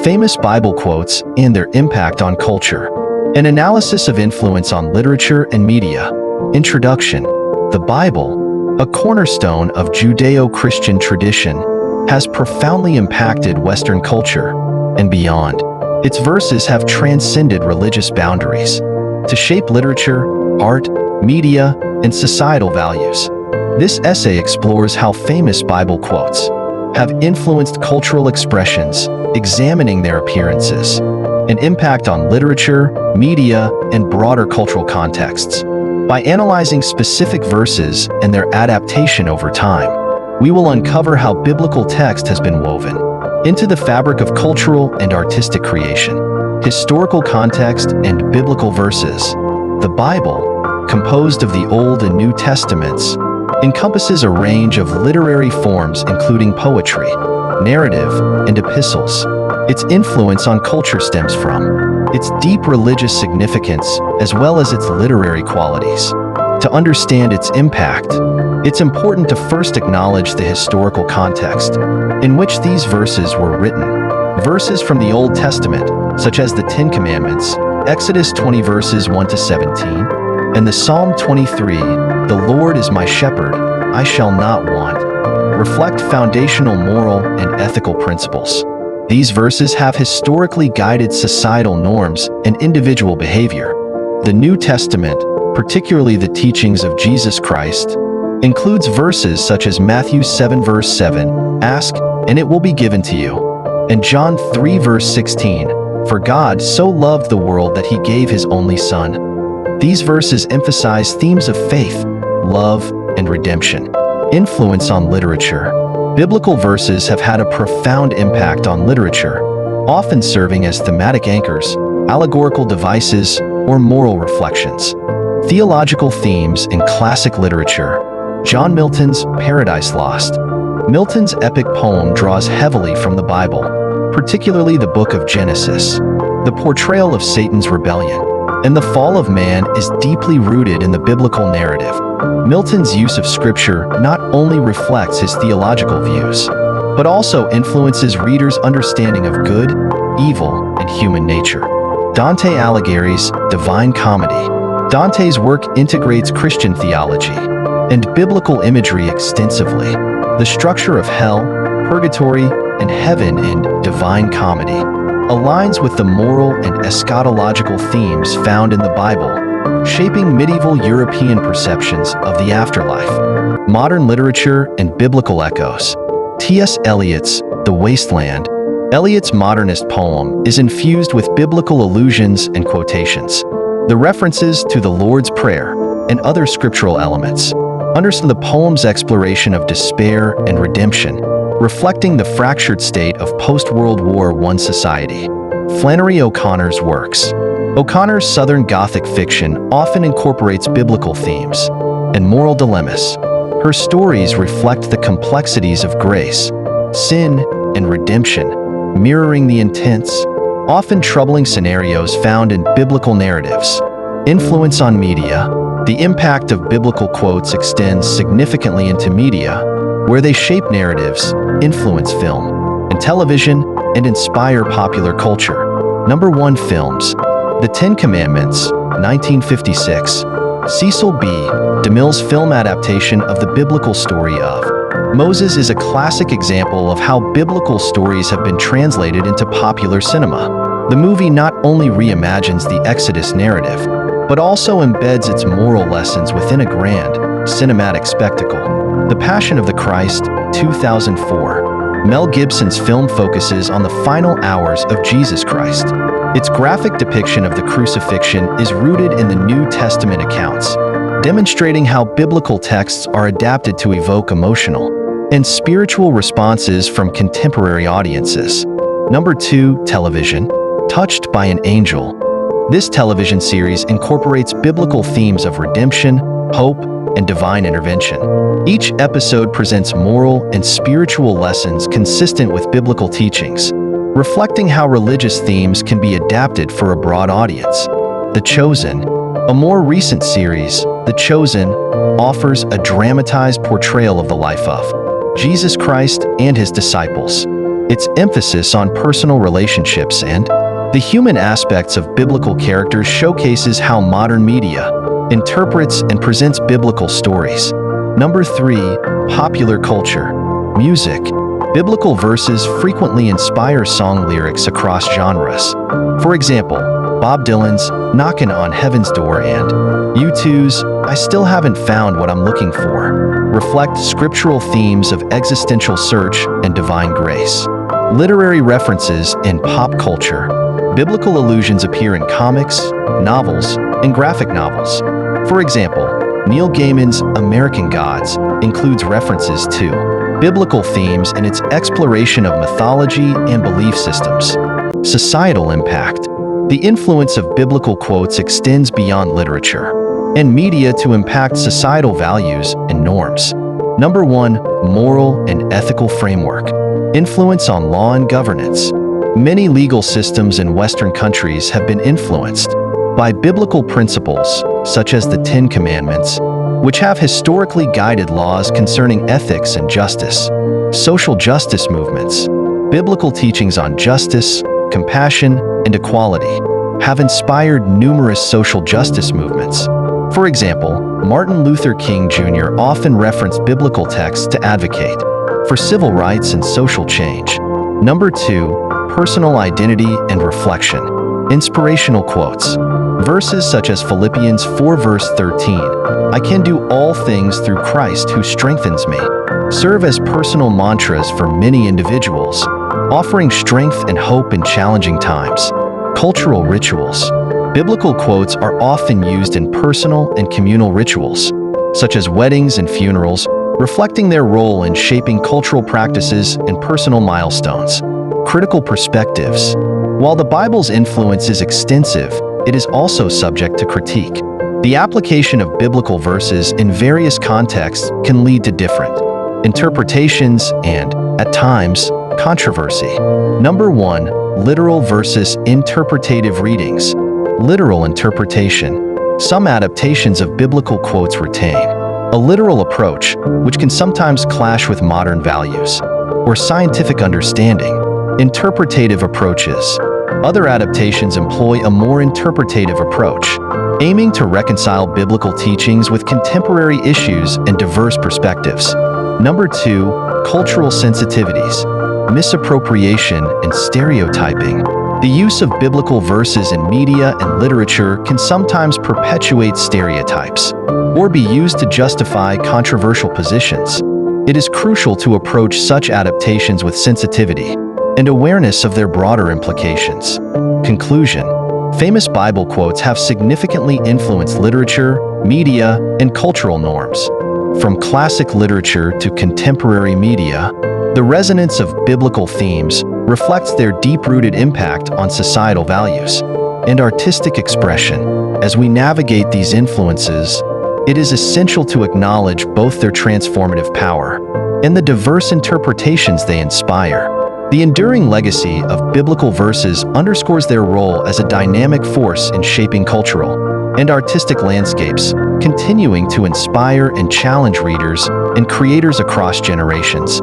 famous Bible quotes and their impact on culture. An analysis of influence on literature and media. Introduction. The Bible, a cornerstone of Judeo-Christian tradition, has profoundly impacted Western culture and beyond. Its verses have transcended religious boundaries to shape literature, art, media, and societal values. This essay explores how famous Bible quotes have influenced cultural expressions, examining their appearances and impact on literature, media, and broader cultural contexts. By analyzing specific verses and their adaptation over time, we will uncover how biblical text has been woven into the fabric of cultural and artistic creation. Historical context and biblical verses. The Bible, composed of the Old and New Testaments, encompasses a range of literary forms including poetry, narrative, and epistles. Its influence on culture stems from its deep religious significance as well as its literary qualities. To understand its impact, it's important to first acknowledge the historical context in which these verses were written. Verses from the Old Testament, such as the Ten Commandments, Exodus 20 verses 1 to 17, and the Psalm 23, "The Lord is my shepherd, I shall not want," reflect foundational moral and ethical principles. These verses have historically guided societal norms and individual behavior. The New Testament, particularly the teachings of Jesus Christ, includes verses such as Matthew 7 verse 7, "Ask, and it will be given to you," and John 3 verse 16, "For God so loved the world that he gave his only Son." These verses emphasize themes of faith, love, and redemption. Influence on literature. Biblical verses have had a profound impact on literature, often serving as thematic anchors, allegorical devices, or moral reflections. Theological themes in classic literature. John Milton's Paradise Lost. Milton's epic poem draws heavily from the Bible, particularly the book of Genesis. The portrayal of Satan's rebellion and the fall of man is deeply rooted in the biblical narrative. Milton's use of scripture not only reflects his theological views, but also influences readers' understanding of good, evil, and human nature. Dante Alighieri's Divine Comedy. Dante's work integrates Christian theology and biblical imagery extensively. The structure of hell, purgatory, and heaven in Divine Comedy aligns with the moral and eschatological themes found in the Bible, shaping medieval European perceptions of the afterlife. Modern literature and biblical echoes. T.S. Eliot's The Wasteland. Eliot's modernist poem is infused with biblical allusions and quotations. The references to the Lord's Prayer and other scriptural elements understand the poem's exploration of despair and redemption, reflecting the fractured state of post-World War I society. Flannery O'Connor's works. O'Connor's Southern Gothic fiction often incorporates biblical themes and moral dilemmas. Her stories reflect the complexities of grace, sin, and redemption, mirroring the intense, often troubling scenarios found in biblical narratives. Influence on media. The impact of biblical quotes extends significantly into media, where they shape narratives, influence film and television, and inspire popular culture. Number 1 films. The Ten Commandments, 1956. Cecil B. DeMille's film adaptation of the biblical story of Moses is a classic example of how biblical stories have been translated into popular cinema. The movie not only reimagines the Exodus narrative, but also embeds its moral lessons within a grand, cinematic spectacle. The Passion of the Christ, 2004. Mel Gibson's film focuses on the final hours of Jesus Christ. Its graphic depiction of the crucifixion is rooted in the New Testament accounts, demonstrating how biblical texts are adapted to evoke emotional and spiritual responses from contemporary audiences. Number 2, television. Touched by an Angel. This television series incorporates biblical themes of redemption, hope, and divine intervention. Each episode presents moral and spiritual lessons consistent with biblical teachings, reflecting how religious themes can be adapted for a broad audience. The Chosen. A more recent series, The Chosen, offers a dramatized portrayal of the life of Jesus Christ and his disciples. its emphasis on personal relationships and the human aspects of biblical characters showcases how modern media interprets and presents biblical stories. Number 3. Popular culture. Music. Biblical verses frequently inspire song lyrics across genres. For example, Bob Dylan's "Knockin' on Heaven's Door" and U2's "I Still Haven't Found What I'm Looking For" reflect scriptural themes of existential search and divine grace. Literary references in pop culture. Biblical allusions appear in comics, novels, and graphic novels. For example, Neil Gaiman's American Gods includes references to biblical themes in its exploration of mythology and belief systems. Societal impact. The influence of biblical quotes extends beyond literature and media to impact societal values and norms. Number 1. Moral and ethical framework. Influence on law and governance. Many legal systems in Western countries have been influenced by biblical principles, such as the Ten Commandments, which have historically guided laws concerning ethics and justice. Social justice movements. Biblical teachings on justice, compassion, and equality have inspired numerous social justice movements. For example, Martin Luther King Jr. often referenced biblical texts to advocate for civil rights and social change. Number 2. Personal identity and reflection. Inspirational quotes. Verses such as Philippians 4 verse 13, "I can do all things through Christ who strengthens me," serve as personal mantras for many individuals, offering strength and hope in challenging times. Cultural rituals. Biblical quotes are often used in personal and communal rituals, such as weddings and funerals, reflecting their role in shaping cultural practices and personal milestones. Critical perspectives. While the Bible's influence is extensive, it is also subject to critique. The application of biblical verses in various contexts can lead to different interpretations and, at times, controversy. Number 1. Literal versus interpretative readings. Literal interpretation. Some adaptations of biblical quotes retain a literal approach, which can sometimes clash with modern values or scientific understanding. Interpretative approaches. Other adaptations employ a more interpretative approach, aiming to reconcile biblical teachings with contemporary issues and diverse perspectives. Number 2. Cultural sensitivities. Misappropriation and stereotyping. The use of biblical verses in media and literature can sometimes perpetuate stereotypes or be used to justify controversial positions. It is crucial to approach such adaptations with sensitivity and awareness of their broader implications. Conclusion. Famous Bible quotes have significantly influenced literature, media, and cultural norms. From classic literature to contemporary media, the resonance of biblical themes reflects their deep-rooted impact on societal values and artistic expression. As we navigate these influences, it is essential to acknowledge both their transformative power and the diverse interpretations they inspire. The enduring legacy of biblical verses underscores their role as a dynamic force in shaping cultural and artistic landscapes, continuing to inspire and challenge readers and creators across generations.